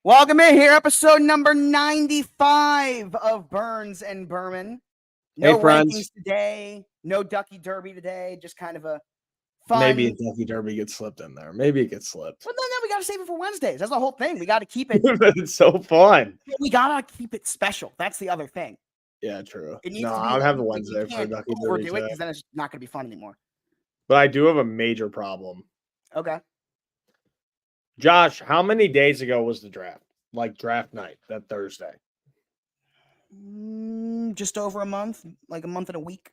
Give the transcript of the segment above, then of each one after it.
Welcome in here, episode number 95 of Burns and Berman. No rankings today, no Ducky Derby today, just kind of a fun. Maybe a Ducky Derby gets slipped in there. Maybe it gets slipped. But then we got to save it for Wednesdays. That's the whole thing. We got to keep it. It's so fun. We got to keep it special. That's the other thing. Yeah, true. It needs No, to be I'll have the Wednesday for Ducky Derby. Overdo it because then it's not going to be fun anymore. But I do have a major problem. Okay. Josh, how many days ago was the draft? Like draft night, that Thursday? Just over a month, like a month and a week.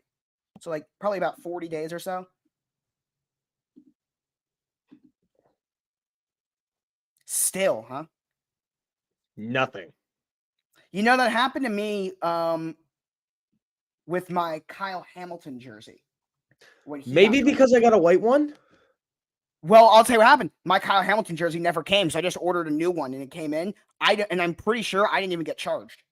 So like probably about 40 days or so. Still, huh? Nothing. You know, that happened to me with my Kyle Hamilton jersey. Maybe because I got a white one? Well, I'll tell you what happened. My Kyle Hamilton jersey never came, so I just ordered a new one, and it came in. And I'm pretty sure I didn't even get charged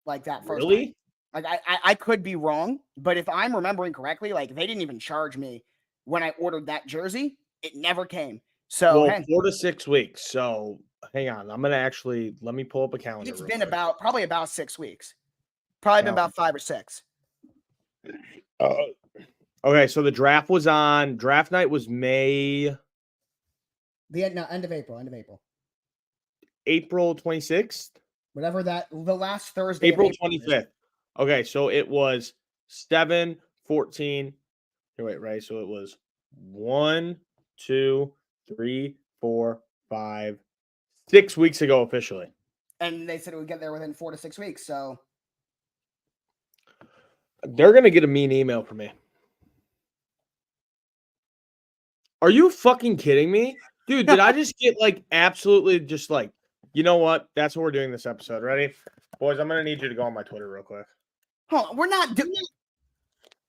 like that first time. Like, I could be wrong, but if I'm remembering correctly, like, they didn't even charge me when I ordered that jersey. It never came. So, 4 to 6 weeks. So, hang on. I'm going to let me pull up a calendar. It's been probably about 6 weeks. Probably been about 5 or 6. Okay, so the draft night was May. End of April. April 26th? Whatever the last Thursday. April 25th. Okay, so it was 7, 14. Wait, right? So it was 1, 2, 3, 4, 5, 6 weeks ago officially. And they said it would get there within 4 to 6 weeks, so. They're going to get a mean email from me. Are you fucking kidding me? Dude, did I just get absolutely just you know what? That's what we're doing this episode. Ready? Boys, I'm going to need you to go on my Twitter real quick. Hold on, we're not doing.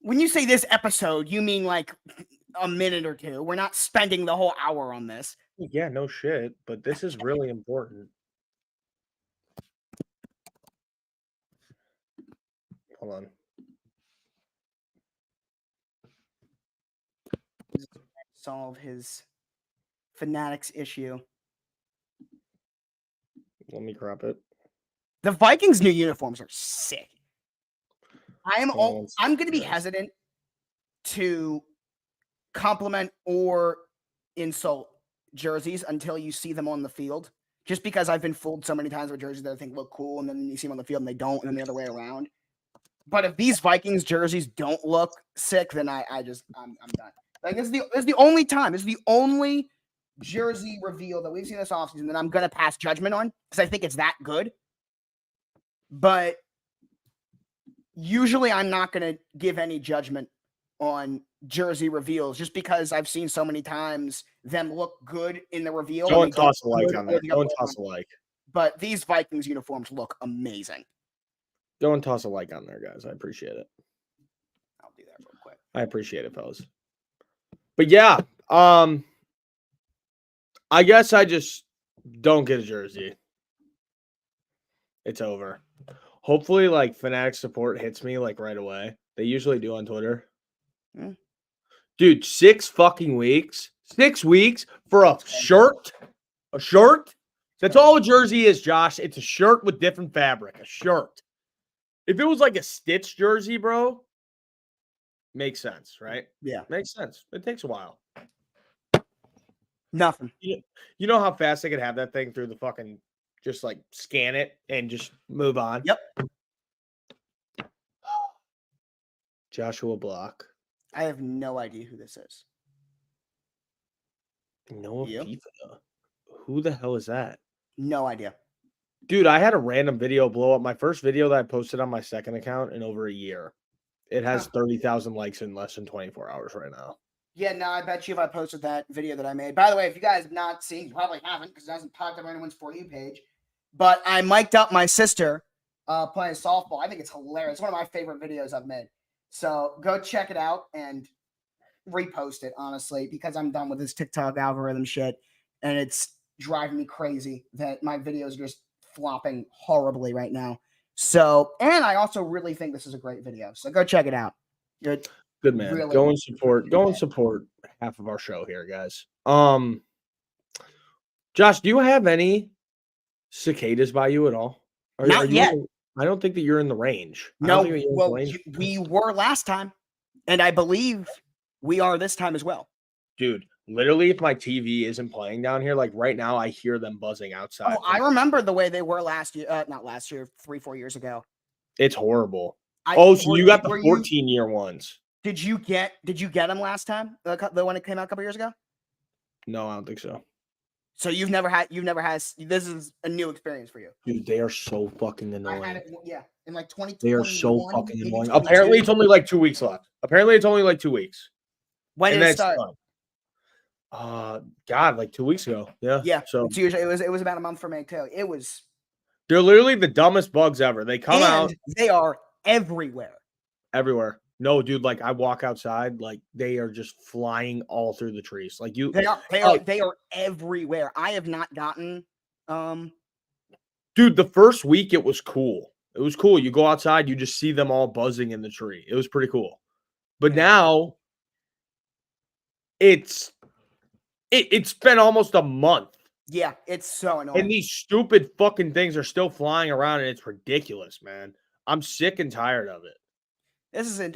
When you say this episode, you mean like a minute or two. We're not spending the whole hour on this. Yeah, no shit, but this is really important. Hold on. Solve his Fanatics issue. Let me crop it. The Vikings' new uniforms are sick. I'm going to be hesitant to compliment or insult jerseys until you see them on the field. Just because I've been fooled so many times with jerseys that I think look cool, and then you see them on the field and they don't, and then the other way around. But if these Vikings jerseys don't look sick, then I'm done. Like this is the only time. This is the only jersey reveal that we've seen this offseason that I'm gonna pass judgment on because I think it's that good. But usually I'm not gonna give any judgment on jersey reveals just because I've seen so many times them look good in the reveal. Don't toss a like on there. Don't toss a like. But these Vikings uniforms look amazing. Go and toss a like on there, guys. I appreciate it. I'll do that real quick. I appreciate it, fellas. But yeah, I guess I just don't get a jersey. It's over. Hopefully, Fanatic support hits me right away. They usually do on Twitter. Dude, 6 fucking weeks. 6 weeks for a shirt? A shirt? That's all a jersey is, Josh. It's a shirt with different fabric. A shirt. If it was a Stitch jersey, bro, makes sense, right? Yeah. Makes sense. It takes a while. Nothing. You know how fast they could have that thing through the fucking, just scan it and just move on? Yep. Joshua Block. I have no idea who this is. Noah Piva. Who the hell is that? No idea. Dude, I had a random video blow up. My first video that I posted on my second account in over a year. It has 30,000 likes in less than 24 hours right now. Yeah, no, I bet you if I posted that video that I made. By the way, if you guys have not seen, you probably haven't because it hasn't popped up on anyone's For You page. But I mic'd up my sister playing softball. I think it's hilarious. It's one of my favorite videos I've made. So go check it out and repost it, honestly, because I'm done with this TikTok algorithm shit. And it's driving me crazy that my videos are just flopping horribly right now. So, and I also really think this is a great video. So go check it out. Good man. Really go and support half of our show here, guys. Josh, do you have any cicadas by you at all? Not yet. I don't think that you're in the range. No, well, we were last time, and I believe we are this time as well. Dude, literally, if my TV isn't playing down here, like right now, I hear them buzzing outside. Oh, I remember the way they were last year. Not last year, 3-4 years ago. It's horrible. So you got the 14-year ones. Did you get them last time? The one that came out a couple years ago? No, I don't think so. So you've never had. This is a new experience for you, dude. They are so fucking annoying. I had it, in like 2021. They are so fucking annoying. Apparently, it's only like 2 weeks left. When did it start? God, like 2 weeks ago. Yeah. Yeah. So it's usually it was about a month for me too. It was. They're literally the dumbest bugs ever. They come out. They are everywhere. Everywhere. No, dude. Like I walk outside, like they are just flying all through the trees. Like you. They are everywhere. I have not gotten. Dude, the first week it was cool. It was cool. You go outside, you just see them all buzzing in the tree. It was pretty cool. But now it's been almost a month. Yeah, it's so annoying. And these stupid fucking things are still flying around, and it's ridiculous, man. I'm sick and tired of it.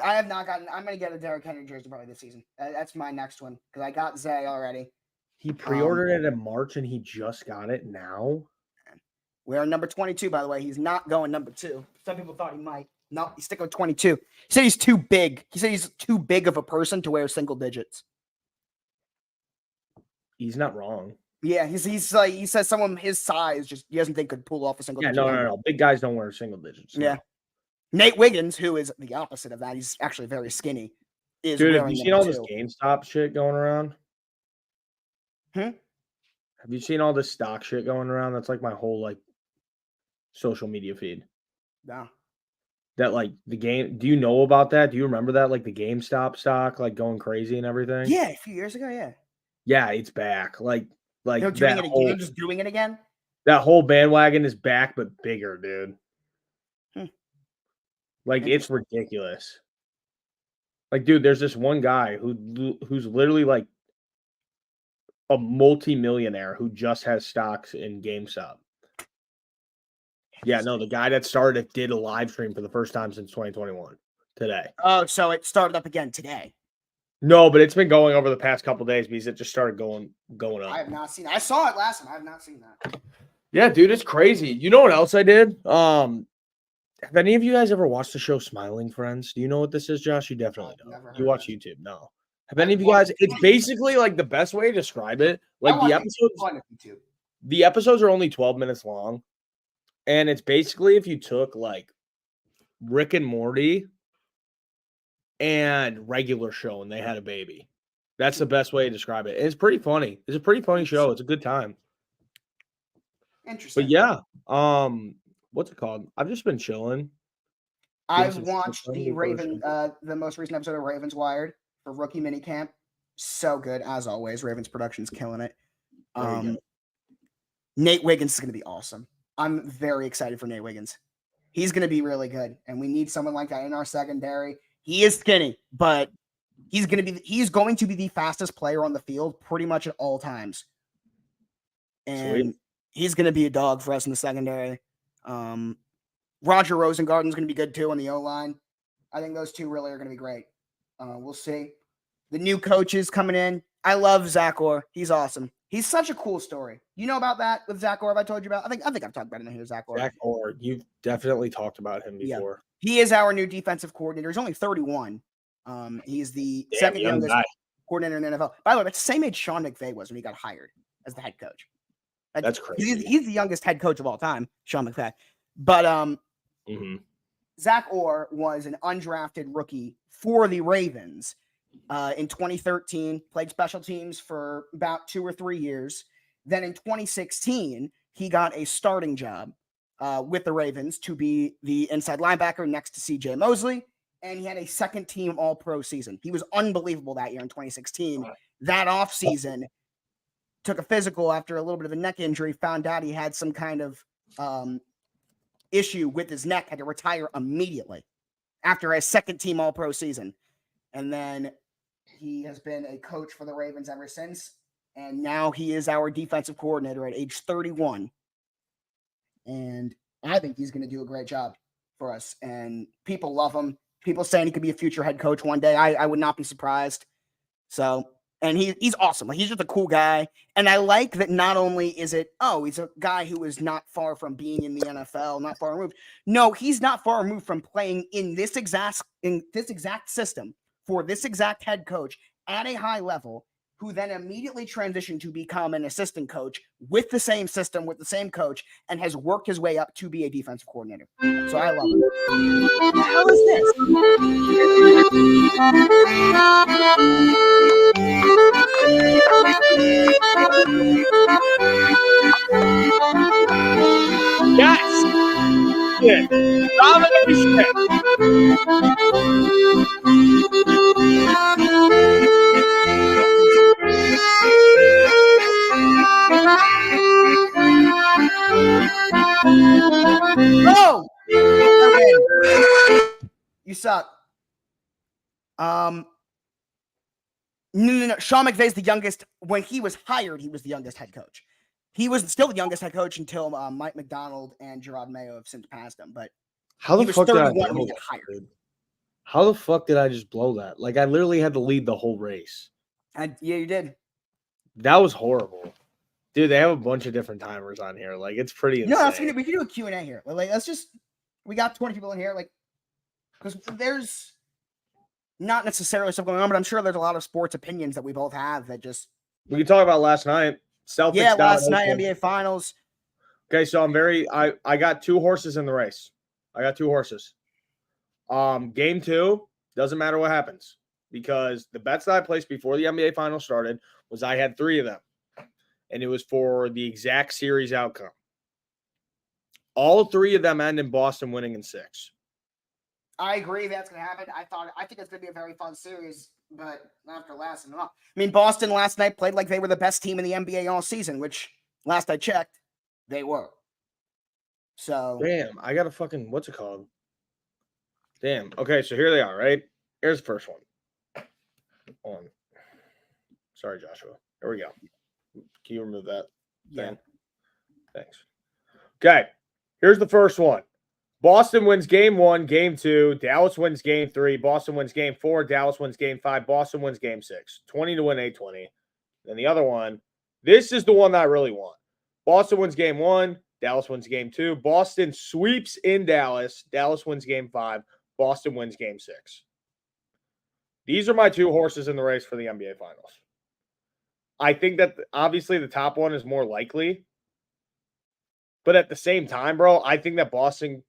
I have not gotten. I'm gonna get a Derrick Henry jersey probably this season. That's my next one because I got Zay already. He pre-ordered it in March, and he just got it now. We're number 22, by the way. He's not going number 2. Some people thought he might. No, he's sticking with 22. He said he's too big. He said he's too big of a person to wear single digits. He's not wrong. Yeah, he's like he says someone his size he doesn't think could pull off a single digit. No. Big guys don't wear single digits. Yeah. No. Nate Wiggins, who is the opposite of that, he's actually very skinny. Dude, have you seen all this GameStop shit going around? Have you seen all this stock shit going around? That's like my whole like social media feed. Yeah. That like the game. Do you know about that? Do you remember that? Like the GameStop stock, like going crazy and everything. Yeah, a few years ago. Yeah. Yeah, it's back. Like they're doing it again. Just doing it again. That whole bandwagon is back, but bigger, dude. Like it's ridiculous. Like, dude, there's this one guy who's literally like a multi-millionaire who just has stocks in GameStop. Yeah, no, the guy that started it did a live stream for the first time since 2021 today. Oh, so it started up again today. No, but it's been going over the past couple days because it just started going up. I have not seen it. I saw it last time. I have not seen that. Yeah, dude, it's crazy. You know what else I did? Have any of you guys ever watched the show Smiling Friends? Do you know what this is, Josh? You definitely don't. You watch YouTube? No. Have any of you guys? It's basically like the best way to describe it. Like the episodes are only 12 minutes long, and it's basically if you took like Rick and Morty and regular show and they had a baby. That's the best way to describe it. And it's pretty funny. It's a pretty funny show. It's a good time. Interesting. But yeah, what's it called? I've just been chilling. I've watched the most recent episode of Ravens Wired for rookie minicamp. So good as always. Ravens Production's killing it. Nate Wiggins is going to be awesome. I'm very excited for Nate Wiggins. He's going to be really good, and we need someone like that in our secondary. He is skinny, but he's going to be the fastest player on the field pretty much at all times. And he's going to be a dog for us in the secondary. Roger Rosengarten's going to be good too on the O-line. I think those two really are going to be great. We'll see. The new coaches coming in. I love Zach Orr. He's awesome. He's such a cool story. You know about that with Zach Orr? Have I told you about? I think I've talked about him here, Zach Orr. Zach Orr, you've definitely talked about him before. Yeah. He is our new defensive coordinator. He's only 31. He's the second youngest coordinator in the NFL. By the way, that's the same age Sean McVay was when he got hired as the head coach. That's crazy. He's the youngest head coach of all time, Sean McVay. But Zach Orr was an undrafted rookie for the Ravens in 2013, played special teams for about 2 or 3 years. Then in 2016, he got a starting job with the Ravens to be the inside linebacker next to CJ Mosley. And he had a second team all-pro season. He was unbelievable that year in 2016. That offseason, took a physical after a little bit of a neck injury, found out he had some kind of issue with his neck, had to retire immediately after a second team all-pro season. And then he has been a coach for the Ravens ever since. And now he is our defensive coordinator at age 31. And I think he's going to do a great job for us. And people love him. People saying he could be a future head coach one day. I would not be surprised. So, and he's awesome. Like, he's just a cool guy. And I like that not only is it, he's a guy who is not far from being in the NFL, not far removed. No, he's not far removed from playing in this exact system for this exact head coach at a high level, who then immediately transitioned to become an assistant coach with the same system, with the same coach, and has worked his way up to be a defensive coordinator. So I love it. What the hell is this? Yes! Yeah. Domination! Oh! You suck. No. Sean McVay's the youngest. When he was hired, he was the youngest head coach. He was still the youngest head coach until Mike McDonald and Gerard Mayo have since passed him. But how the fuck did I when he got hired? Dude? How the fuck did I just blow that? Like, I literally had to lead the whole race. Yeah, you did. That was horrible. Dude, they have a bunch of different timers on here. Like, it's pretty insane. No, we can do a Q&A here. Like, we got 20 people in here. Like, because there's not necessarily stuff going on, but I'm sure there's a lot of sports opinions that we both have that just. We can talk about last night. Celtics. Yeah, last night, NBA Finals. Okay, so I got 2 horses in the race. I got 2 horses. Game 2, doesn't matter what happens, because the bets that I placed before the NBA Finals started was I had 3 of them, and it was for the exact series outcome. All 3 of them end in Boston winning in 6. I agree that's going to happen. I think it's going to be a very fun series, but after last and all. I mean, Boston last night played like they were the best team in the NBA all season, which last I checked, they were. So damn, I got a fucking what's it called? Damn. Okay, so here they are, right? Here's the first one. Sorry, Joshua. Here we go. Can you remove that? Yeah. Thanks. Okay. Here's the first one. Boston wins game 1, game 2. Dallas wins game 3. Boston wins game 4. Dallas wins game 5. Boston wins game 6. 20 to win 820. And the other one, this is the one that I really want. Boston wins game 1. Dallas wins game 2. Boston sweeps in Dallas. Dallas wins game 5. Boston wins game 6. These are my 2 horses in the race for the NBA Finals. I think that obviously the top one is more likely. But at the same time, bro, I think that Boston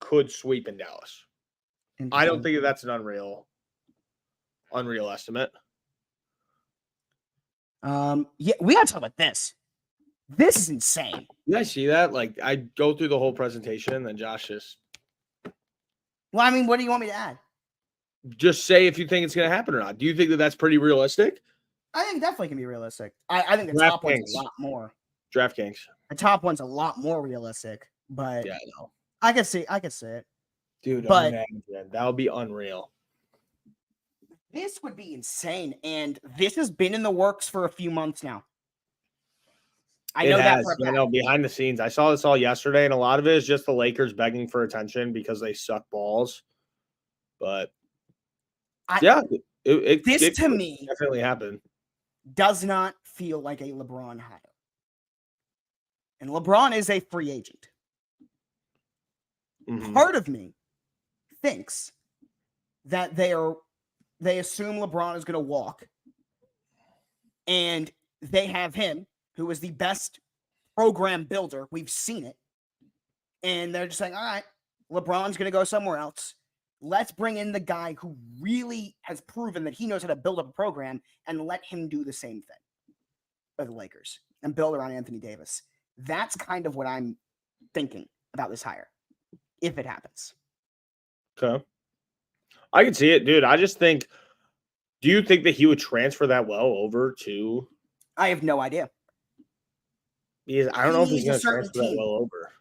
could sweep in Dallas. I don't think that's an unreal estimate. Yeah, we gotta talk about this. This is insane. Did I see that? Like, I go through the whole presentation, and then Josh just. Well, I mean, what do you want me to add? Just say if you think it's going to happen or not. Do you think that that's pretty realistic? I think definitely can be realistic. I think the top one's a lot more. DraftKings. The top one's a lot more realistic, but yeah, I know. I can see it. Dude, but that would be unreal. This would be insane, and this has been in the works for a few months now. I know that for a fact. I know behind the scenes. I saw this all yesterday, and a lot of it is just the Lakers begging for attention because they suck balls. But it to me definitely happened. Does not feel like a LeBron hire. And LeBron is a free agent. Mm-hmm. Part of me thinks that they assume LeBron is going to walk, and they have him, who is the best program builder. We've seen it. And they're just saying, all right, LeBron's going to go somewhere else. Let's bring in the guy who really has proven that he knows how to build up a program, and let him do the same thing for the Lakers and build around Anthony Davis. That's kind of what I'm thinking about this hire, if it happens. Okay. I can see it, dude. I just think, do you think that he would transfer that well over to? I have no idea. I don't know if he's going to transfer that well over.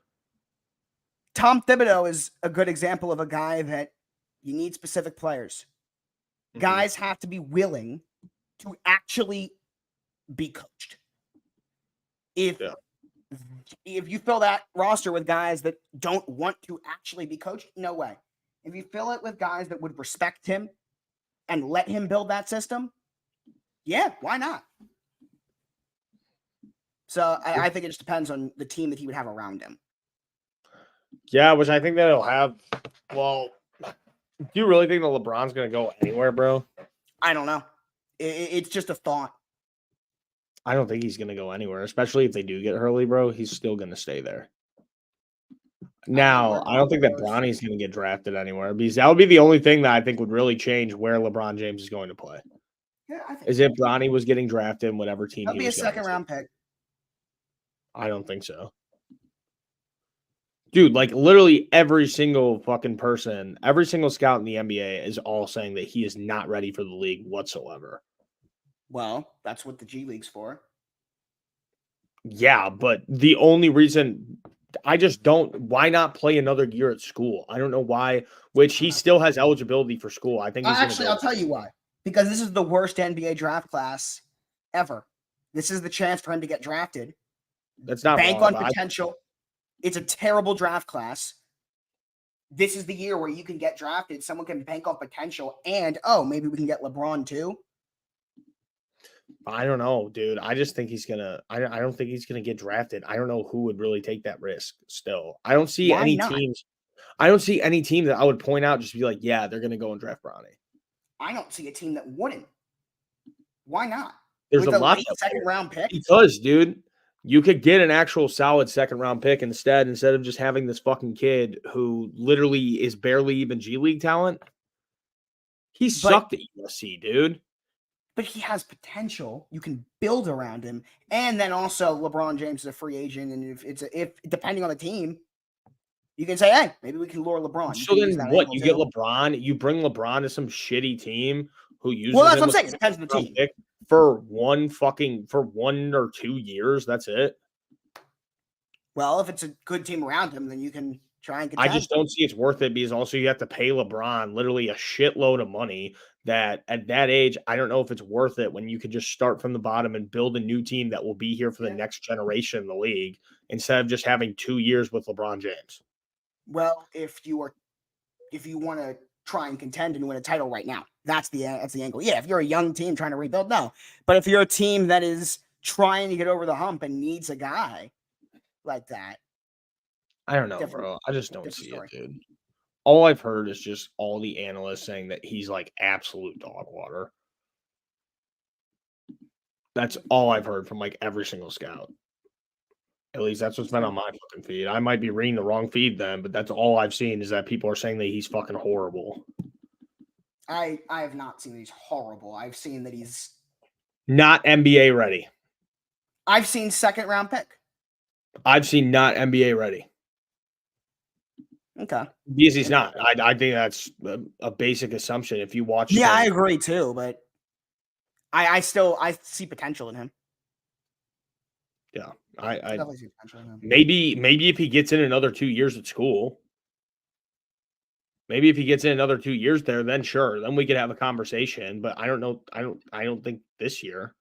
Tom Thibodeau is a good example of a guy that you need specific players. Mm-hmm. Guys have to be willing to actually be coached. If if you fill that roster with guys that don't want to actually be coached, no way. If you fill it with guys that would respect him and let him build that system, yeah, why not? So I think it just depends on the team that he would have around him. Yeah, which I think that he'll have. Well, do you really think that LeBron's going to go anywhere, bro? I don't know. It's just a thought. I don't think he's going to go anywhere, especially if they do get Hurley, bro. He's still going to stay there. Now, I don't think that Bronny's going to get drafted anywhere because that would be the only thing that I think would really change where LeBron James is going to play. Yeah, I think is if Bronny was getting drafted in whatever team that'd he be a was going second to. round pick. I don't think so. Dude, like literally every single fucking person, every single scout in the NBA is all saying that he is not ready for the league whatsoever. Well, that's what the G League's for. Yeah, but the only reason I just don't, why not play another year at school? I don't know why, which he still has eligibility for school. I think he's actually, I'll tell you why. Because this is the worst NBA draft class ever. This is the chance for him to get drafted. That's not bank wrong, on potential. It's a terrible draft class. This is the year where you can get drafted. Someone can bank on potential, and maybe we can get LeBron too. I don't know, dude. I just think he's gonna. I don't think he's gonna get drafted. I don't know who would really take that risk. Still, I don't see any teams. I don't see any team that I would point out just be like, yeah, they're gonna go and draft Bronny. I don't see a team that wouldn't. Why not? There's a lot of second round pick. Because, dude, you could get an actual solid second round pick instead of just having this fucking kid who literally is barely even G League talent. He sucked at USC, dude. But he has potential. You can build around him, and then also LeBron James is a free agent, and if depending on the team, you can say, hey, maybe we can lure LeBron. So then what? You get LeBron, you bring LeBron to some shitty team who uses well, that's what I'm saying. It depends on the team. For 1 or 2 years. That's it. Well, if it's a good team around him, then you can try and contend. I just don't see it's worth it because also you have to pay LeBron literally a shitload of money that at that age, I don't know if it's worth it when you could just start from the bottom and build a new team that will be here for the next generation in the league instead of just having 2 years with LeBron James. Well, if you want to try and contend and win a title right now, that's the angle. Yeah, if you're a young team trying to rebuild, no. But if you're a team that is trying to get over the hump and needs a guy like that, I don't know, bro. I just don't see it, dude. All I've heard is just all the analysts saying that he's like absolute dog water. That's all I've heard from like every single scout. At least that's what's been on my fucking feed. I might be reading the wrong feed then, but that's all I've seen is that people are saying that he's fucking horrible. I have not seen that he's horrible. I've seen that he's not NBA ready. I've seen second round pick. I've seen not NBA ready. Okay. Because he's not. I think that's a basic assumption. If you watch, yeah, I agree too. But I see potential in him. Yeah, I definitely see potential in him. Maybe if he gets in another 2 years at school. Maybe if he gets in another 2 years there, then sure, then we could have a conversation. But I don't know. I don't think this year.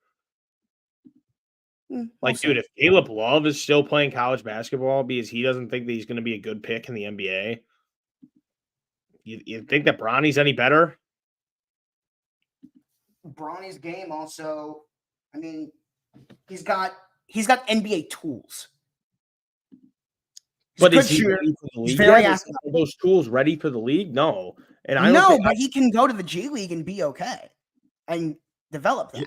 Like, dude, if Caleb Love is still playing college basketball because he doesn't think that he's going to be a good pick in the NBA, you think that Bronny's any better? Bronny's game also, I mean, he's got NBA tools. But is he ready for the league? Very are those tools ready for the league? No. And I don't but he can go to the G League and be okay and develop that.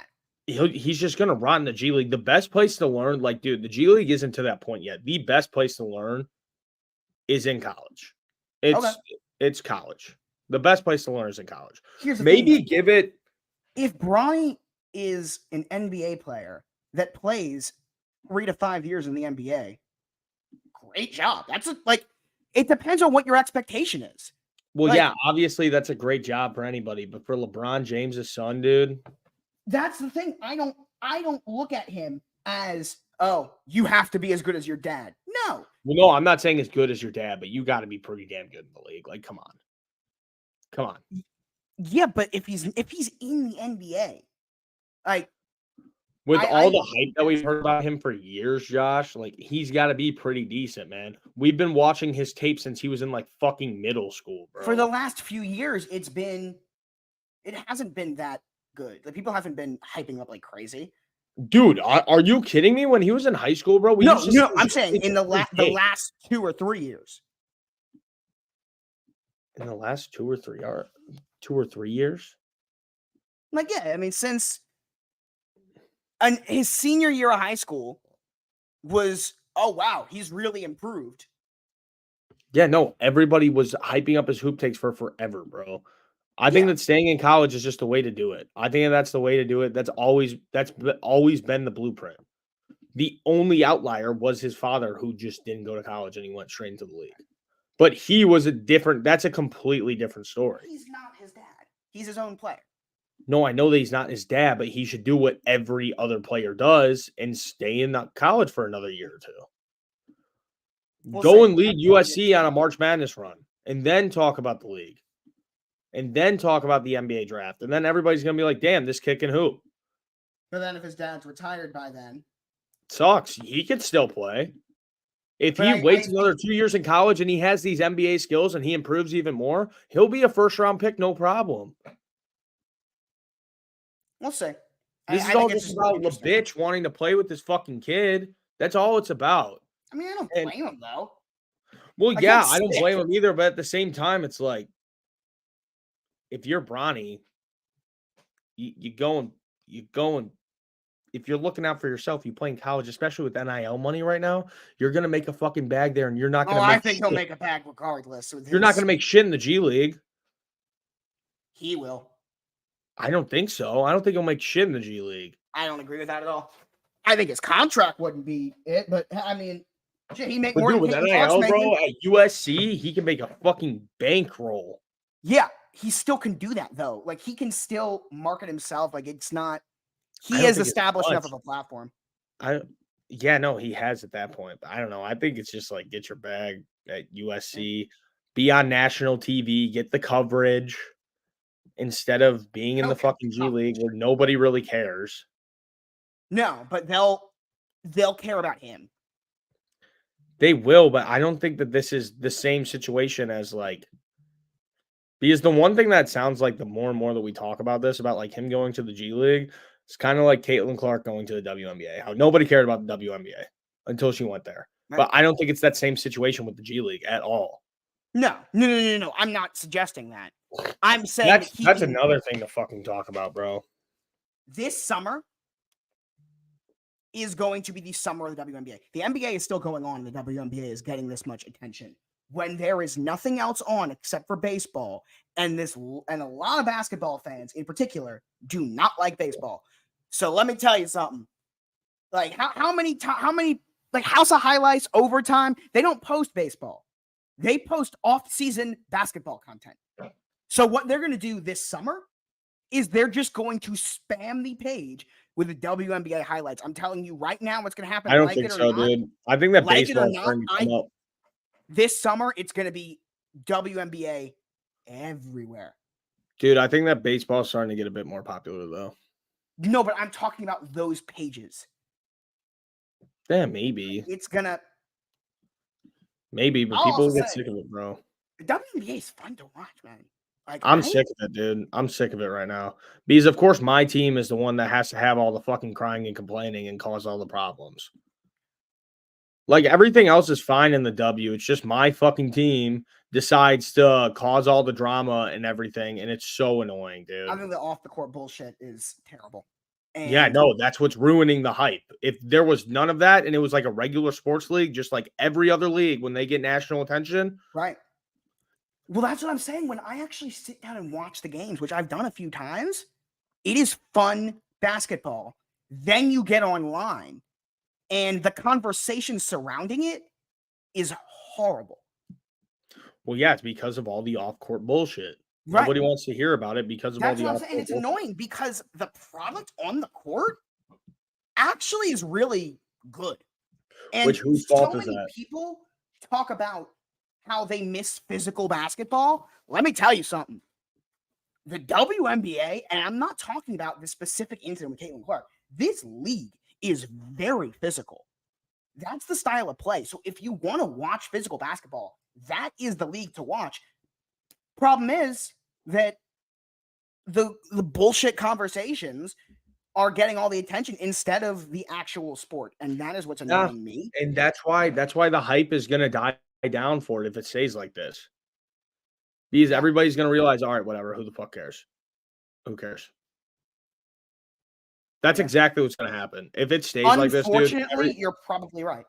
He's just going to rot in the G League. The best place to learn, like, dude, the G League isn't to that point yet. The best place to learn is in college. It's college. The best place to learn is in college. Maybe give it. If Bronny is an NBA player that plays 3 to 5 years in the NBA, great job. That's it depends on what your expectation is. Well, yeah, obviously that's a great job for anybody, but for LeBron James' son, dude. That's the thing. I don't look at him as, you have to be as good as your dad. No. Well, no, I'm not saying as good as your dad, but you got to be pretty damn good in the league. Like, come on. Come on. Yeah, but if he's in the NBA, like, With all the hype that we've heard about him for years, Josh, like he's got to be pretty decent, man. We've been watching his tape since he was in like fucking middle school, bro. For the last few years, it hasn't been that good. Like people haven't been hyping up like crazy. Dude, are you kidding me? When he was in high school, bro? No, I'm saying in the last 2 or 3 years. In the last 2 or 3 years? Like, yeah, I mean, since his senior year of high school was, oh wow, he's really improved. Yeah, no, everybody was hyping up his hoop takes for forever, bro. I think that staying in college is just the way to do it. I think that's the way to do it. That's always been the blueprint. The only outlier was his father, who just didn't go to college and he went straight into the league. But he was that's a completely different story. He's not his dad. He's his own player. No, I know that he's not his dad, but he should do what every other player does and stay in college for another year or two. Go and lead USC on a March Madness run, and then talk about the league, and then talk about the NBA draft, and then everybody's gonna be like, "Damn, this kid can hoop." But then, if his dad's retired by then, sucks. He could still play. If he waits another 2 years in college and he has these NBA skills and he improves even more, he'll be a first-round pick, no problem. We'll see. This is all just about the bitch wanting to play with this fucking kid. That's all it's about. I mean, I don't blame him, though. Well, yeah, I don't blame him either, but at the same time, it's like, if you're Bronny, you going, if you're looking out for yourself, you play in college, especially with NIL money right now, you're going to make a fucking bag there, and you're not going to make I think he'll make a bag regardless. You're not going to make shit in the G League. He will. I don't think so. I don't think he'll make shit in the G League. I don't agree with that at all. I think his contract wouldn't be it, but I mean, he make more with NIL, bro, at USC, he can make a fucking bankroll. Yeah, he still can do that though. Like he can still market himself. Like it's not. He has established enough of a platform. Yeah, no, he has at that point. But I don't know. I think it's just like get your bag at USC, be on national TV, get the coverage instead of being in the fucking G League where nobody really cares. No, but they'll care about him. They will, but I don't think that this is the same situation as like, because the one thing that sounds like the more and more that we talk about this, about like him going to the G League, it's kind of like Caitlin Clark going to the WNBA. How nobody cared about the WNBA until she went there. Right. But I don't think it's that same situation with the G League at all. No. I'm not suggesting that. I'm saying that's another thing to fucking talk about, bro. This summer is going to be the summer of the WNBA. The NBA is still going on, and the WNBA is getting this much attention. When there is nothing else on except for baseball, and a lot of basketball fans in particular do not like baseball. So let me tell you something. Like how many like House of Highlights, Overtime, they don't post baseball. They post off-season basketball content. So what they're going to do this summer is they're just going to spam the page with the WNBA highlights. I'm telling you right now what's going to happen. I don't think so, dude. I think that baseball is starting to come up. This summer, it's going to be WNBA everywhere. Dude, I think that baseball is starting to get a bit more popular, though. No, but I'm talking about those pages. Yeah, maybe. It's going to. Maybe, but people get sick of it, bro. The WNBA is fun to watch, man. Like, I'm sick of it, dude. I'm sick of it right now. Because, of course, my team is the one that has to have all the fucking crying and complaining and cause all the problems. Like, everything else is fine in the W. It's just my fucking team decides to cause all the drama and everything, and it's so annoying, dude. I think the off-the-court bullshit is terrible. And yeah, no, that's what's ruining the hype. If there was none of that and it was like a regular sports league, just like every other league when they get national attention. Right. Well, that's what I'm saying. When I actually sit down and watch the games, which I've done a few times, it is fun basketball. Then you get online and the conversation surrounding it is horrible. Well, yeah, it's because of all the off-court bullshit. Right. Nobody wants to hear about it because of all the off-court bullshit. It's annoying because the product on the court actually is really good. And whose fault is that? People talk about how they miss physical basketball. Let me tell you something. The WNBA, and I'm not talking about the specific incident with Caitlin Clark. this league is very physical. That's the style of play. So if you want to watch physical basketball, that is the league to watch. Problem is that the bullshit conversations are getting all the attention instead of the actual sport, and that is what's annoying me. And that's why the hype is gonna die down for it if it stays like this. Because everybody's gonna realize, all right, whatever, who the fuck cares? Who cares? That's exactly what's gonna happen. If it stays like this, dude. Unfortunately, you're probably right.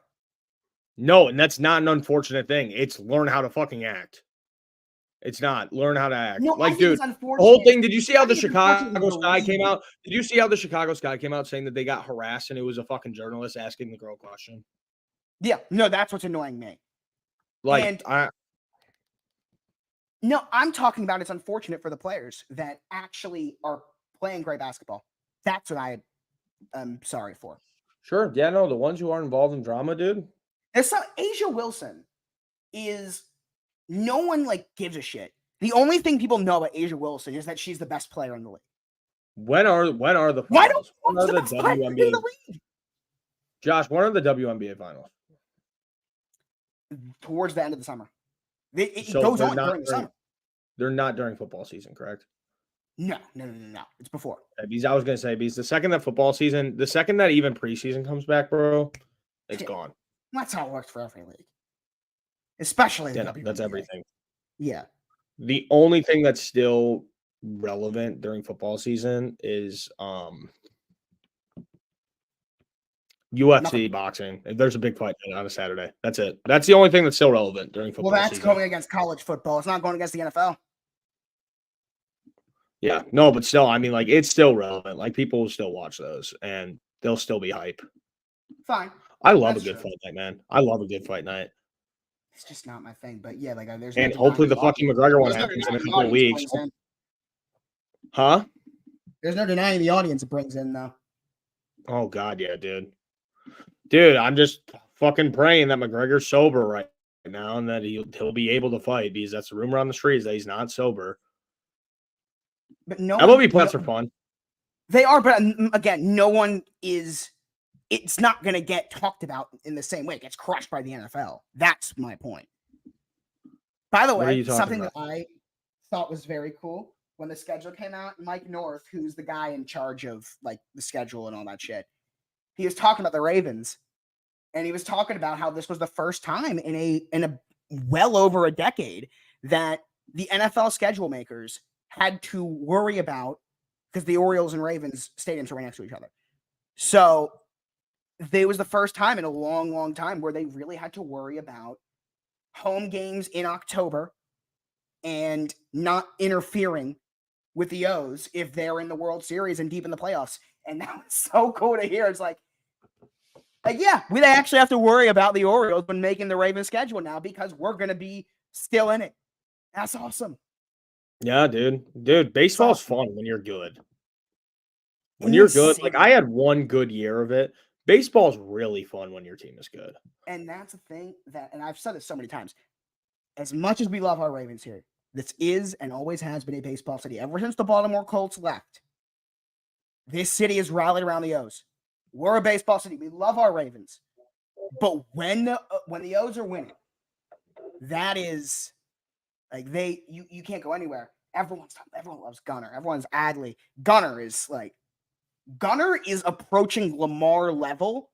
No, and that's not an unfortunate thing. It's learn how to fucking act. It's not. Learn how to act. No, like, I think dude, it's the unfortunate. whole thing. Did you see how the think it's Chicago unfortunate Sky for came out? Did you see how the Chicago Sky came out saying that they got harassed and it was a fucking journalist asking the girl a question? Yeah, no, that's what's annoying me. Like, no, I'm talking about it's unfortunate for the players that actually are playing great basketball. That's what I am sorry for. Sure. Yeah, no, the ones who aren't involved in drama, dude. Asia Wilson is no one like gives a shit. The only thing people know about Asia Wilson is that she's the best player in the league. When are the finals? Why don't when are the WNBA? In the league? Josh, when are the WNBA finals? Towards the end of the summer. It goes on during the summer. They're not during football season, correct? No. It's before. Because I was going to say, because the second that even preseason comes back, bro, it's gone. That's how it works for every league. Especially the WNBA. That's everything. Yeah. The only thing that's still relevant during football season is UFC boxing. There's a big fight on a Saturday. That's it. That's the only thing that's still relevant during football season. Well, that's going against college football. It's not going against the NFL. Yeah. No, but still, I mean, like, it's still relevant. Like, people will still watch those, and they'll still be hype. Fine. I love a good fight night, man. I love a good fight night. It's just not my thing, but yeah, like there's. And hopefully the fucking McGregor one happens in a couple of weeks. Huh? There's no denying the audience it brings in, though. Oh God, yeah, dude. Dude, I'm just fucking praying that McGregor's sober right now and that he'll be able to fight, because that's the rumor on the streets that he's not sober. But no, MLB plans are fun. They are, but again, no one is. It's not going to get talked about in the same way. It gets crushed by the NFL. That's my point. By the way, something that I thought was very cool when the schedule came out, Mike North, who's the guy in charge of like the schedule and all that shit, he was talking about the Ravens, and he was talking about how this was the first time in a well over a decade that the NFL schedule makers had to worry about, because the Orioles and Ravens stadiums are right next to each other. So it was the first time in a long, long time where they really had to worry about home games in October and not interfering with the O's if they're in the World Series and deep in the playoffs. And that was so cool to hear. It's like yeah, we actually have to worry about the Orioles when making the Ravens schedule now because we're going to be still in it. That's awesome. Yeah, dude. Dude, baseball's fun when you're good. When you're good, like I had one good year of it. Baseball's really fun when your team is good. And that's the thing and I've said this so many times, as much as we love our Ravens here, this is and always has been a baseball city. Ever since the Baltimore Colts left, this city has rallied around the O's. We're a baseball city. We love our Ravens. But when the O's are winning, that is like you can't go anywhere. Everyone loves Gunnar. Everyone's Adley. Gunnar is approaching Lamar level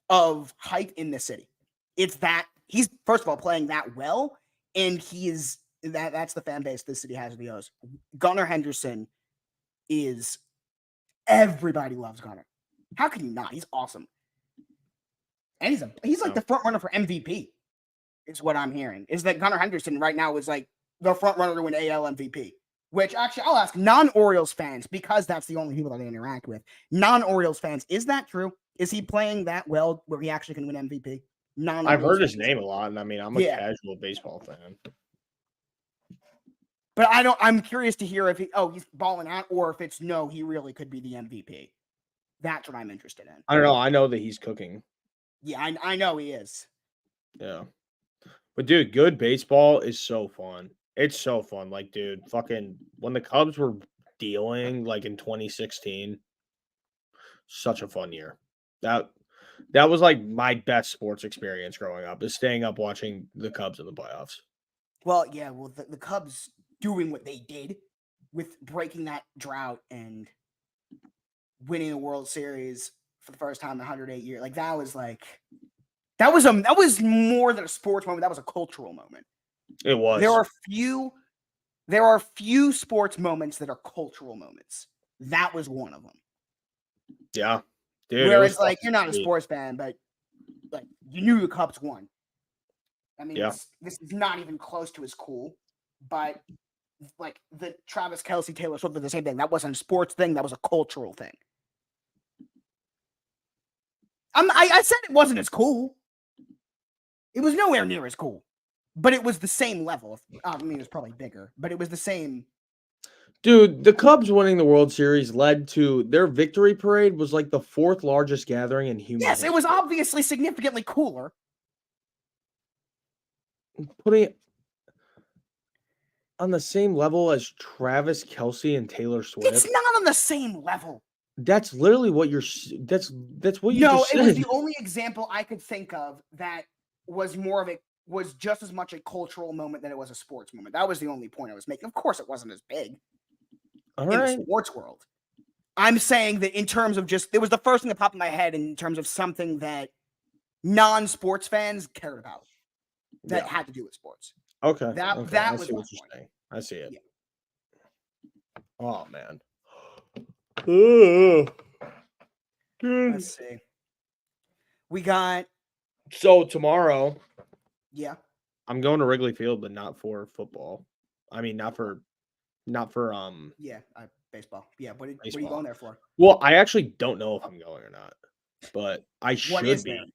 of hype in the city. It's that he's first of all playing that well, and that's the fan base this city has with the O's. Gunnar Henderson is everybody loves Gunnar. How can you not? He's awesome. And he's like the front runner for MVP. Is what I'm hearing. Is that Gunnar Henderson right now is like the front runner to win AL MVP. Which actually I'll ask non-Orioles fans, because that's the only people that I interact with. Non-Orioles fans, is that true? Is he playing that well where he actually can win MVP? I've heard his name a lot, and I mean I'm a casual baseball fan. But I'm curious to hear if he's balling out, or if it's no, he really could be the MVP. That's what I'm interested in. I don't know. I know that he's cooking. Yeah, I know he is. Yeah. But dude, good baseball is so fun. It's so fun. Like, dude, fucking when the Cubs were dealing like in 2016, such a fun year. That was like my best sports experience growing up, is staying up watching the Cubs in the playoffs. Well, yeah, the Cubs doing what they did with breaking that drought and winning the World Series for the first time in 108 years. Like that was more than a sports moment. That was a cultural moment. It was. There are few sports moments that are cultural moments. That was one of them. Yeah. Dude, whereas like you're not a sports fan, but like you knew the Cubs won. I mean, this is not even close to as cool, but like the Travis Kelce, Taylor Swift did the same thing. That wasn't a sports thing. That was a cultural thing. I said it wasn't as cool. It was nowhere near as cool, but it was the same level. I mean, it was probably bigger, but it was the same. Dude, the Cubs winning the World Series led to their victory parade was like the 4th largest gathering in human history. Yes, it was obviously significantly cooler. Putting it on the same level as Travis Kelce and Taylor Swift. It's not on the same level. That's literally what you're. That's what you just said. No, it was the only example I could think of that was was just as much a cultural moment than it was a sports moment. That was the only point I was making. Of course, it wasn't as big in the sports world. I'm saying that in terms of just, it was the first thing that popped in my head in terms of something that non-sports fans cared about that had to do with sports. Okay. That was my point. I see it. Yeah. Oh man. Let's see. We got. So tomorrow. Yeah. I'm going to Wrigley Field, but not for football. I mean, not for. Yeah, baseball. Yeah, what are you going there for? Well, I actually don't know if I'm going or not, but I should be. There?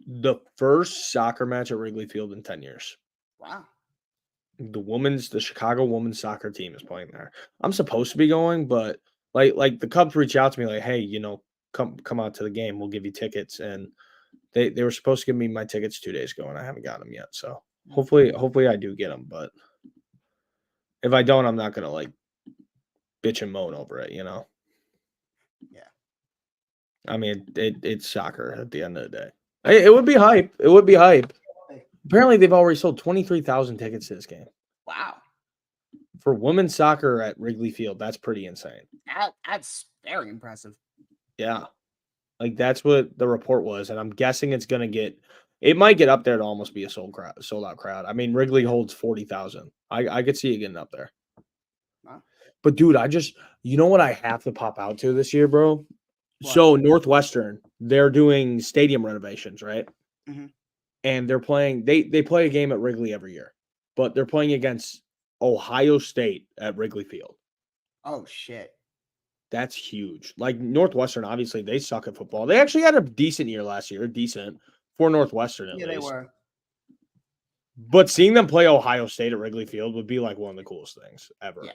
The first soccer match at Wrigley Field in 10 years. Wow. The Chicago women's soccer team is playing there. I'm supposed to be going, but like the Cubs reached out to me like, hey, come out to the game. We'll give you tickets. And they were supposed to give me my tickets 2 days ago, and I haven't got them yet. So hopefully I do get them. But if I don't, I'm not gonna like bitch and moan over it, Yeah. I mean, it's soccer at the end of the day. It would be hype. It would be hype. Apparently, they've already sold 23,000 tickets to this game. Wow. For women's soccer at Wrigley Field, that's pretty insane. That's very impressive. Yeah. Like, that's what the report was, and I'm guessing it might get up there to almost be a sold out crowd. I mean, Wrigley holds 40,000. I could see it getting up there. Wow. But, dude, you know what I have to pop out to this year, bro? What? So, Northwestern, they're doing stadium renovations, right? Mm-hmm. And they're playing, they play a game at Wrigley every year, but they're playing against Ohio State at Wrigley Field. Oh, shit. That's huge. Like, Northwestern, obviously, they suck at football. They actually had a decent year last year, for Northwestern at least. Yeah, they were. But seeing them play Ohio State at Wrigley Field would be like one of the coolest things ever. Yeah.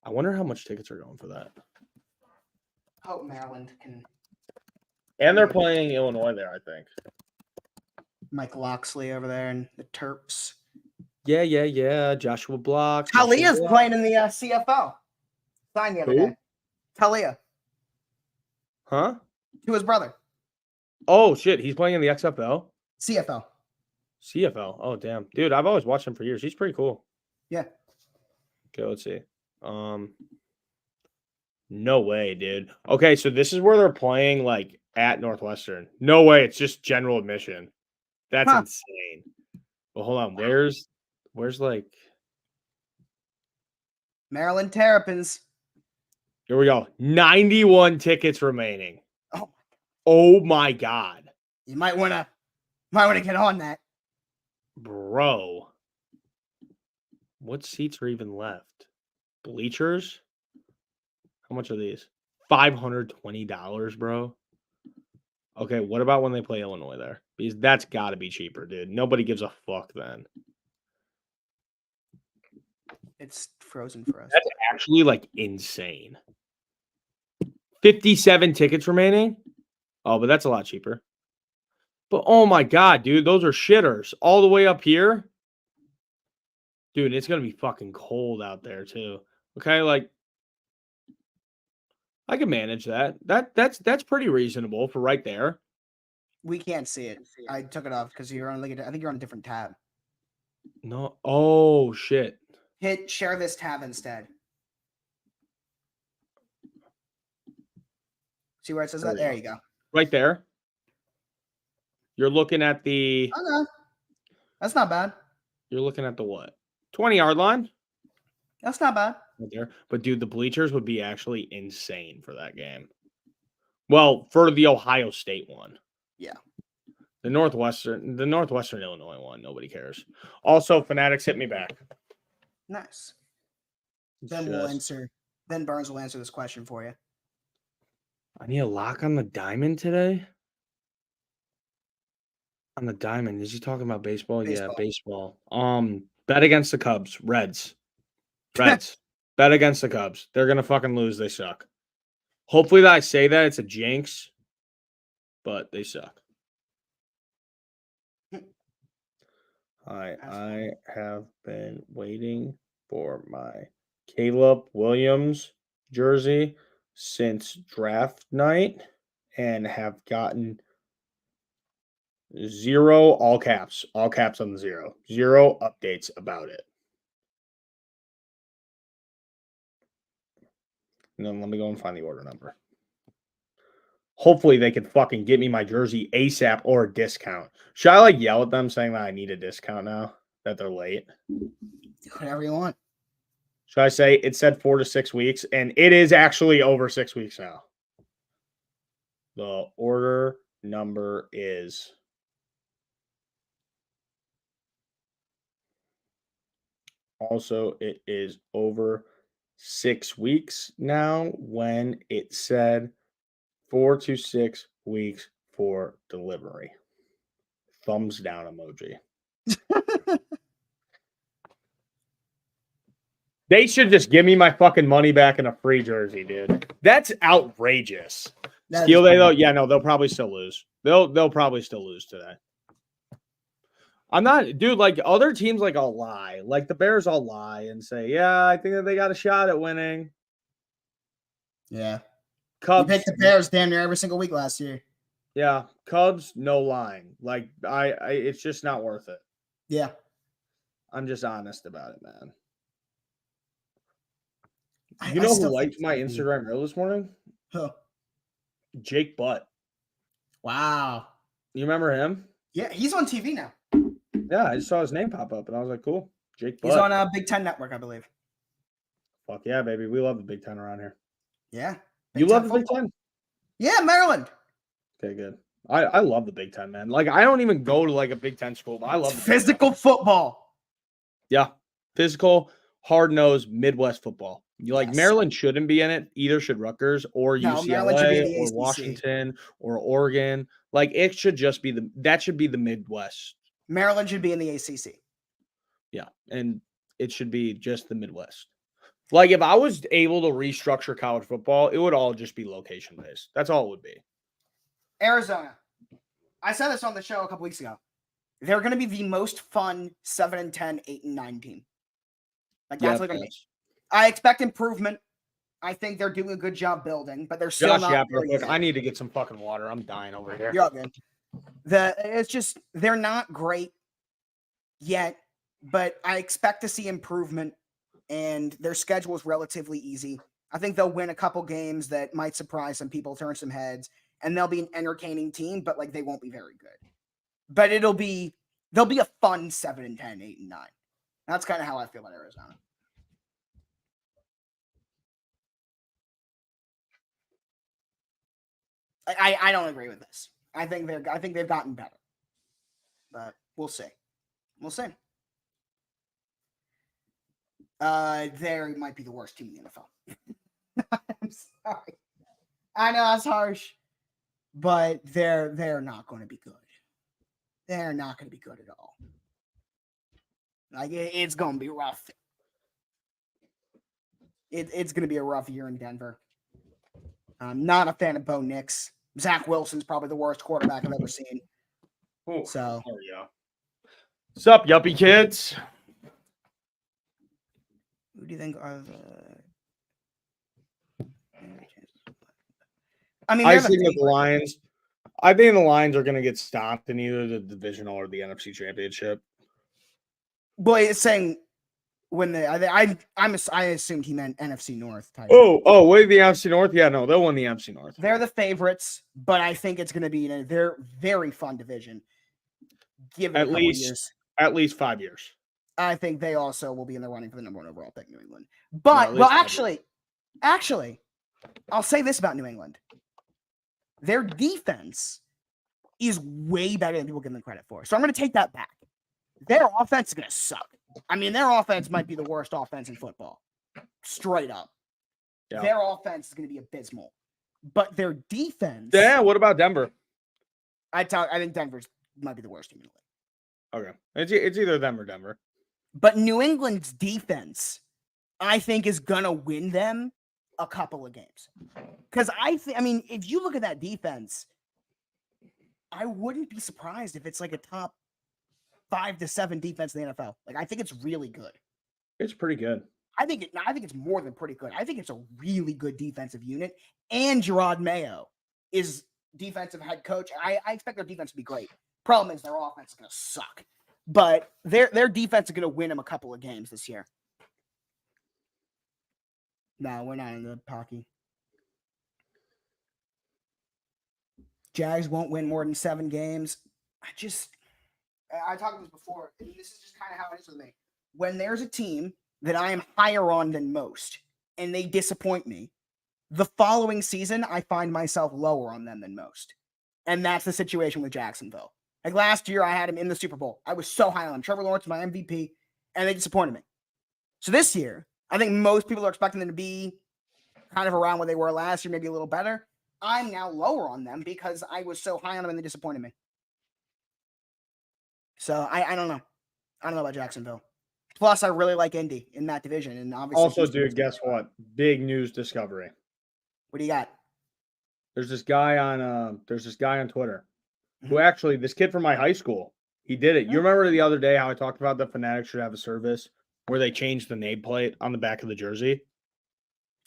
I wonder how much tickets are going for that. Hope Maryland can. And they're playing Illinois there, I think. Mike Loxley over there and the Terps. Yeah. Joshua Block. Talia's playing in the CFL. Signed the other day. Talia. Huh? To his brother. Oh, shit. He's playing in the XFL? CFL. Oh, damn. Dude, I've always watched him for years. He's pretty cool. Yeah. Okay, let's see. No way, dude. Okay, so this is where they're playing, like, at Northwestern. No way. It's just general admission. That's insane. Well, hold on. Where's like Maryland Terrapins? Here we go. 91 tickets remaining. Oh my God. You might wanna get on that. Bro. What seats are even left? Bleachers? How much are these? $520, bro. Okay, what about when they play Illinois there? Because that's got to be cheaper, dude. Nobody gives a fuck then. It's frozen for us. That's actually, like, insane. 57 tickets remaining? Oh, but that's a lot cheaper. But, oh, my God, dude. Those are shitters. All the way up here? Dude, it's going to be fucking cold out there, too. Okay, like, I can manage that. That's pretty reasonable for right there. We can't see it. I took it off because you're on. I think you're on a different tab. No. Oh shit. Hit share this tab instead. See where it says that? There you go. Right there. You're looking at the. Okay. That's not bad. You're looking at the what? 20-yard line. That's not bad. Right there. But dude, the bleachers would be actually insane for that game. Well, for the Ohio State one. Yeah. The Northwestern Illinois one, nobody cares. Also, Fanatics hit me back. Nice. Then Burns will answer this question for you. I need a lock on the diamond today. On the diamond. Is he talking about baseball? Yeah, baseball. Bet against the Cubs. Reds. Bet against the Cubs. They're gonna fucking lose. They suck. Hopefully that I say that it's a jinx, but they suck. I have been waiting for my Caleb Williams jersey since draft night and have gotten zero, all caps on the zero updates about it. And then let me go and find the order number. Hopefully they could fucking get me my jersey ASAP or a discount. Should I yell at them saying that I need a discount now that they're late? Whatever you want. Should I say it said 4 to 6 weeks and it is actually over 6 weeks now? The order number is also it is over 6 weeks now when it said 4 to 6 weeks for delivery. Thumbs down emoji. They should just give me my fucking money back in a free jersey, dude. That's outrageous. Steal they though? Yeah, no, they'll probably still lose. They'll probably still lose today. I'm not, dude. Other teams, I'll lie. The Bears, I'll lie and say, yeah, I think that they got a shot at winning. Yeah. Cubs. You picked the Bears damn near every single week last year. Yeah, Cubs, no lying. It's just not worth it. Yeah. I'm just honest about it, man. You know who liked my Instagram reel this morning? Who? Jake Butt. Wow. You remember him? Yeah, he's on TV now. Yeah, I just saw his name pop up, and I was like, cool. Jake Butt. He's on Big Ten Network, I believe. Fuck yeah, baby. We love the Big Ten around here. Yeah. You love the Big Ten? Yeah, Maryland. Okay, good. I love the Big Ten, man. I don't even go to a Big Ten school, but I love physical football. Yeah. Physical, hard-nosed Midwest football. Maryland shouldn't be in it. Either should Rutgers or UCLA or Washington or Oregon. It should just be that should be the Midwest. Maryland should be in the ACC. Yeah, and it should be just the Midwest. If I was able to restructure college football, it would all just be location-based. That's all it would be. Arizona. I said this on the show a couple weeks ago. They're going to be the most fun 7-10, 8-9 team. That's what they're going to be. I expect improvement. I think they're doing a good job building, but they're still not. I need to get some fucking water. I'm dying over here. You're all good. It's just they're not great yet, but I expect to see improvement, and their schedule is relatively easy. I think they'll win a couple games that might surprise some people, turn some heads, and they'll be an entertaining team, but they won't be very good. But they'll be a fun 7-10, 8-9. That's kind of how I feel about Arizona. I don't agree with this. I think they've gotten better, but we'll see. We'll see. They might be the worst team in the NFL. I'm sorry. I know that's harsh, but they're not going to be good. They're not going to be good at all. It's going to be rough. It's going to be a rough year in Denver. I'm not a fan of Bo Nix. Zach Wilson's probably the worst quarterback I've ever seen. Ooh, so, there we go. What's up, yuppie kids? Who do you think are I mean, I they're the think that favorite. I think the Lions are going to get stopped in either the divisional or the NFC Championship. Boy, it's saying when I assumed he meant NFC North. Wait, the NFC North? Yeah, no, they'll win the NFC North. They're the favorites, but I think it's going to be they're very fun division. Give it a couple years. At least 5 years. I think they also will be in the running for the number 1 overall pick, New England. But no, actually, I'll say this about New England: their defense is way better than people give them credit for. So I'm going to take that back. Their offense is going to suck. I mean, their offense might be the worst offense in football, straight up. Yeah. Their offense is going to be abysmal, but their defense. Yeah. What about Denver? I think Denver might be the worst team in the league. Okay, it's either them or Denver. But New England's defense, I think, is gonna win them a couple of games. Because I mean, if you look at that defense, I wouldn't be surprised if it's like a top 5 to 7 defense in the NFL. Like, I think it's really good. It's pretty good. I think it's more than pretty good. I think it's a really good defensive unit. And Gerard Mayo is defensive head coach. I expect their defense to be great. Problem is their offense is going to suck. But their defense is going to win them a couple of games this year. No, we're not in the hockey. Jags won't win more than 7 games. I talked about this before, and this is just kind of how it is with me. When there's a team that I am higher on than most, and they disappoint me, the following season, I find myself lower on them than most. And that's the situation with Jacksonville. Like last year, I had him in the Super Bowl. I was so high on him. Trevor Lawrence, my MVP, and they disappointed me. So this year, I think most people are expecting them to be kind of around where they were last year, maybe a little better. I'm now lower on them because I was so high on them and they disappointed me. So I don't know. I don't know about Jacksonville. Plus, I really like Indy in that division. And obviously, also, dude, guess what? Big news discovery. What do you got? There's this guy on Twitter who actually, this kid from my high school, he did it. You remember the other day how I talked about the Fanatics should have a service where they change the nameplate on the back of the jersey?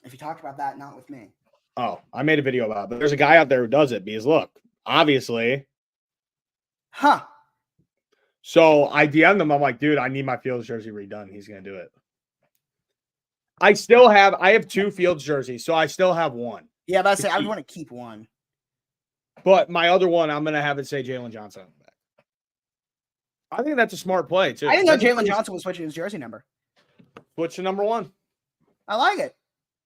If you talked about that, not with me. Oh, I made a video about it. But there's a guy out there who does it because look, obviously. Huh. So I DM'd him. I'm like, dude, I need my Fields jersey redone. He's going to do it. I have 2 Fields jerseys, so I still have one. Yeah, but I want to keep one. But my other one, I'm going to have it say Jalen Johnson on the back. I think that's a smart play, too. I didn't know Jalen Johnson was switching his jersey number. Switch to number 1. I like it.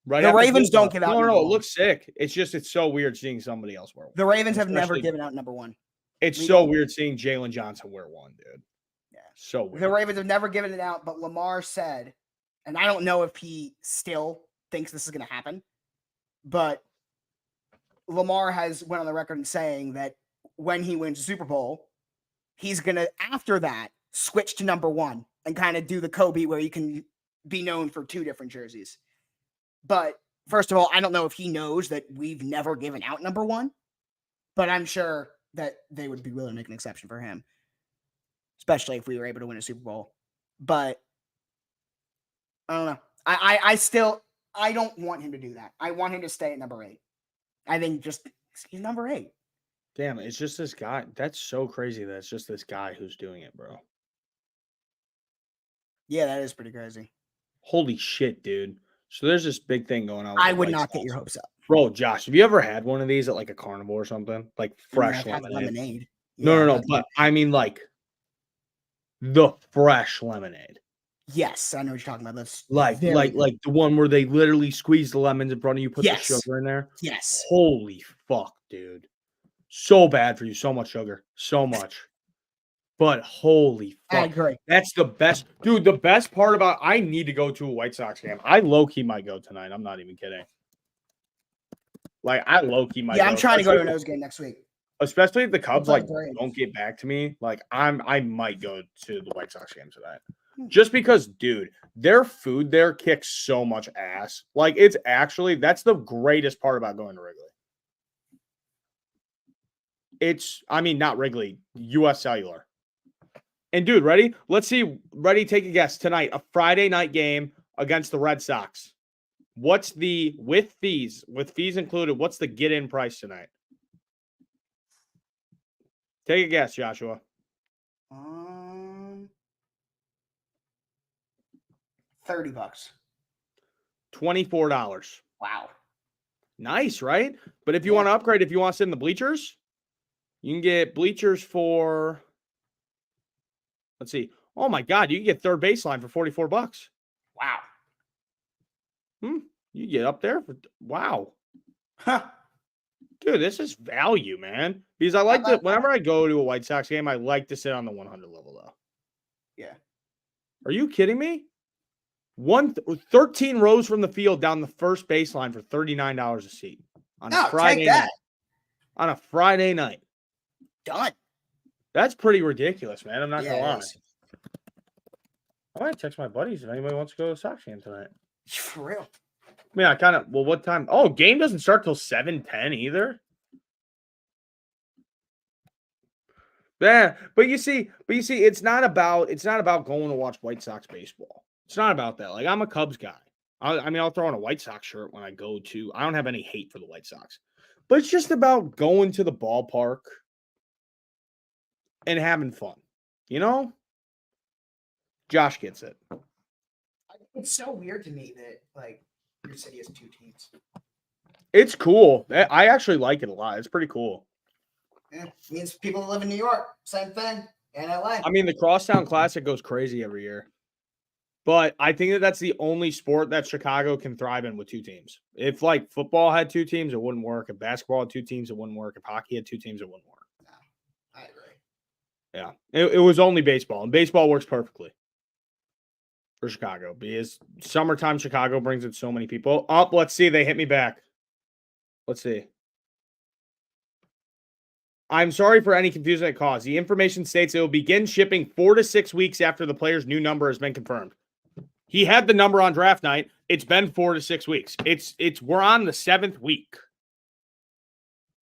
Right. The Ravens don't give out. No, it looks sick. It's so weird seeing somebody else wear one. The Ravens have never given out number 1. It's so weird seeing Jalen Johnson wear one, dude. Yeah. So weird. The Ravens have never given it out, but Lamar said, and I don't know if he still thinks this is going to happen, but Lamar has went on the record and saying that when he wins the Super Bowl, he's going to, after that, switch to number 1 and kind of do the Kobe where you can be known for 2 different jerseys. But first of all, I don't know if he knows that we've never given out number 1, but I'm sure that they would be willing to make an exception for him, especially if we were able to win a Super Bowl. But I don't know. I don't want him to do that. I want him to stay at number 8. I think he's number 8. Damn, it's just this guy. That's so crazy that it's just this guy who's doing it, bro. Yeah, that is pretty crazy. Holy shit, dude. So there's this big thing going on. I would not get your hopes up. Bro, Josh, have you ever had one of these at like a carnival or something? Like fresh lemonade? No. But I mean like the fresh lemonade. Yes, I know what you're talking about. That's like the one where they literally squeeze the lemons in front of you, put the sugar in there. Yes. Holy fuck, dude. So bad for you. So much sugar. So much. But holy fuck. I agree. That's the best. Dude, the best part about I need to go to a White Sox game. I low-key might go tonight. I'm not even kidding. Like, I low-key might go. I'm trying to go to a nose game next week. Especially if the Cubs, don't get back to me. Like, I might go to the White Sox game tonight. Just because, dude, their food there kicks so much ass. Like, that's the greatest part about going to Wrigley. Not Wrigley, US Cellular. And, dude, ready? Let's see. Ready? Take a guess. Tonight, a Friday night game against the Red Sox. What's the with fees included? What's the get-in price tonight? Take a guess, Joshua. $30. $24. Wow. Nice, right? But if you want to upgrade, if you want to sit in the bleachers, you can get bleachers for, let's see. Oh my God, you can get third baseline for $44. Wow. You get up there for, wow. Huh. Dude, this is value, man. Because I like to, whenever I go to a White Sox game, I like to sit on the 100 level, though. Yeah. Are you kidding me? 13 rows from the field down the first baseline for $39 a seat on a Friday night. On a Friday night. Done. That's pretty ridiculous, man. I'm not gonna lie. Is. I might text my buddies if anybody wants to go to the Sox game tonight. For real. I mean, I kind of, well, what time? Oh, game doesn't start till 7:10 either. Yeah, but you see, it's not about going to watch White Sox baseball. It's not about that. Like, I'm a Cubs guy. I'll throw on a White Sox shirt when I go to. I don't have any hate for the White Sox, but it's just about going to the ballpark and having fun. You know, Josh gets it. It's so weird to me that like your city has two teams. It's cool. I actually like it a lot. It's pretty cool. Yeah, it means people that live in New York, same thing. In LA. I mean, the Crosstown Classic goes crazy every year. But I think that's the only sport that Chicago can thrive in with two teams. If like football had two teams, it wouldn't work. If basketball had two teams, it wouldn't work. If hockey had two teams, it wouldn't work. No, I agree. Yeah. It was only baseball, and baseball works perfectly for Chicago because summertime Chicago brings in so many people. Let's see. They hit me back. Let's see. I'm sorry for any confusion it caused. The information states it will begin shipping 4 to 6 weeks after the player's new number has been confirmed. He had the number on draft night. It's been 4 to 6 weeks. We're on the 7th week.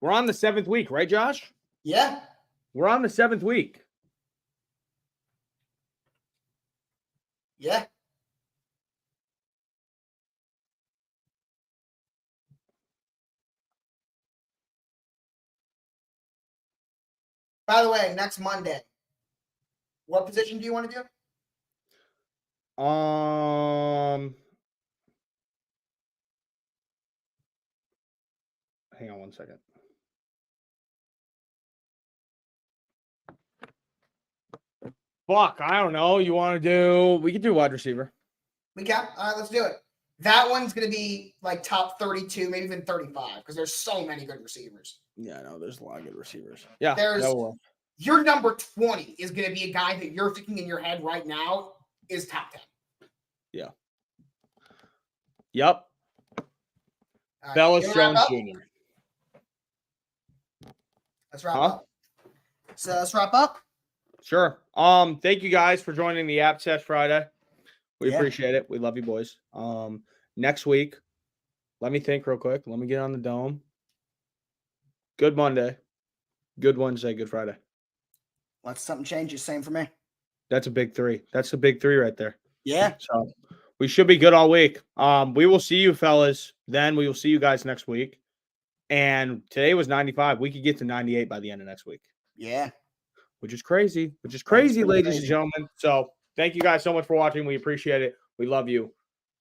We're on the 7th week, right, Josh? Yeah. We're on the 7th week. Yeah. By the way, next Monday, what position do you want to do? Hang on one second. Fuck, I don't know. You want to do? We could do wide receiver. We can. All right, let's do it. That one's going to be like top 32, maybe even 35, because there's so many good receivers. Yeah, I know. There's a lot of good receivers. Yeah. Your number 20 is going to be a guy that you're thinking in your head right now is top 10. Yeah. Yep. Right, Bellis Jones Jr. Let's wrap up. So let's wrap up. Sure. Thank you guys for joining the App Test Friday. We appreciate it. We love you boys. Next week, let me think real quick. Let me get on the dome. Good Monday. Good Wednesday. Good Friday. Once something changes, same for me. That's a big 3. That's a big 3 right there. Yeah. So we should be good all week. We will see you fellas. Then we will see you guys next week. And today was 95. We could get to 98 by the end of next week. Yeah. Which is crazy, ladies and gentlemen. So thank you guys so much for watching. We appreciate it. We love you.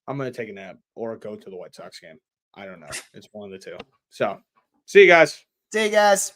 I'm going to take a nap or go to the White Sox game. I don't know. It's one of the two. So see you guys. See you guys.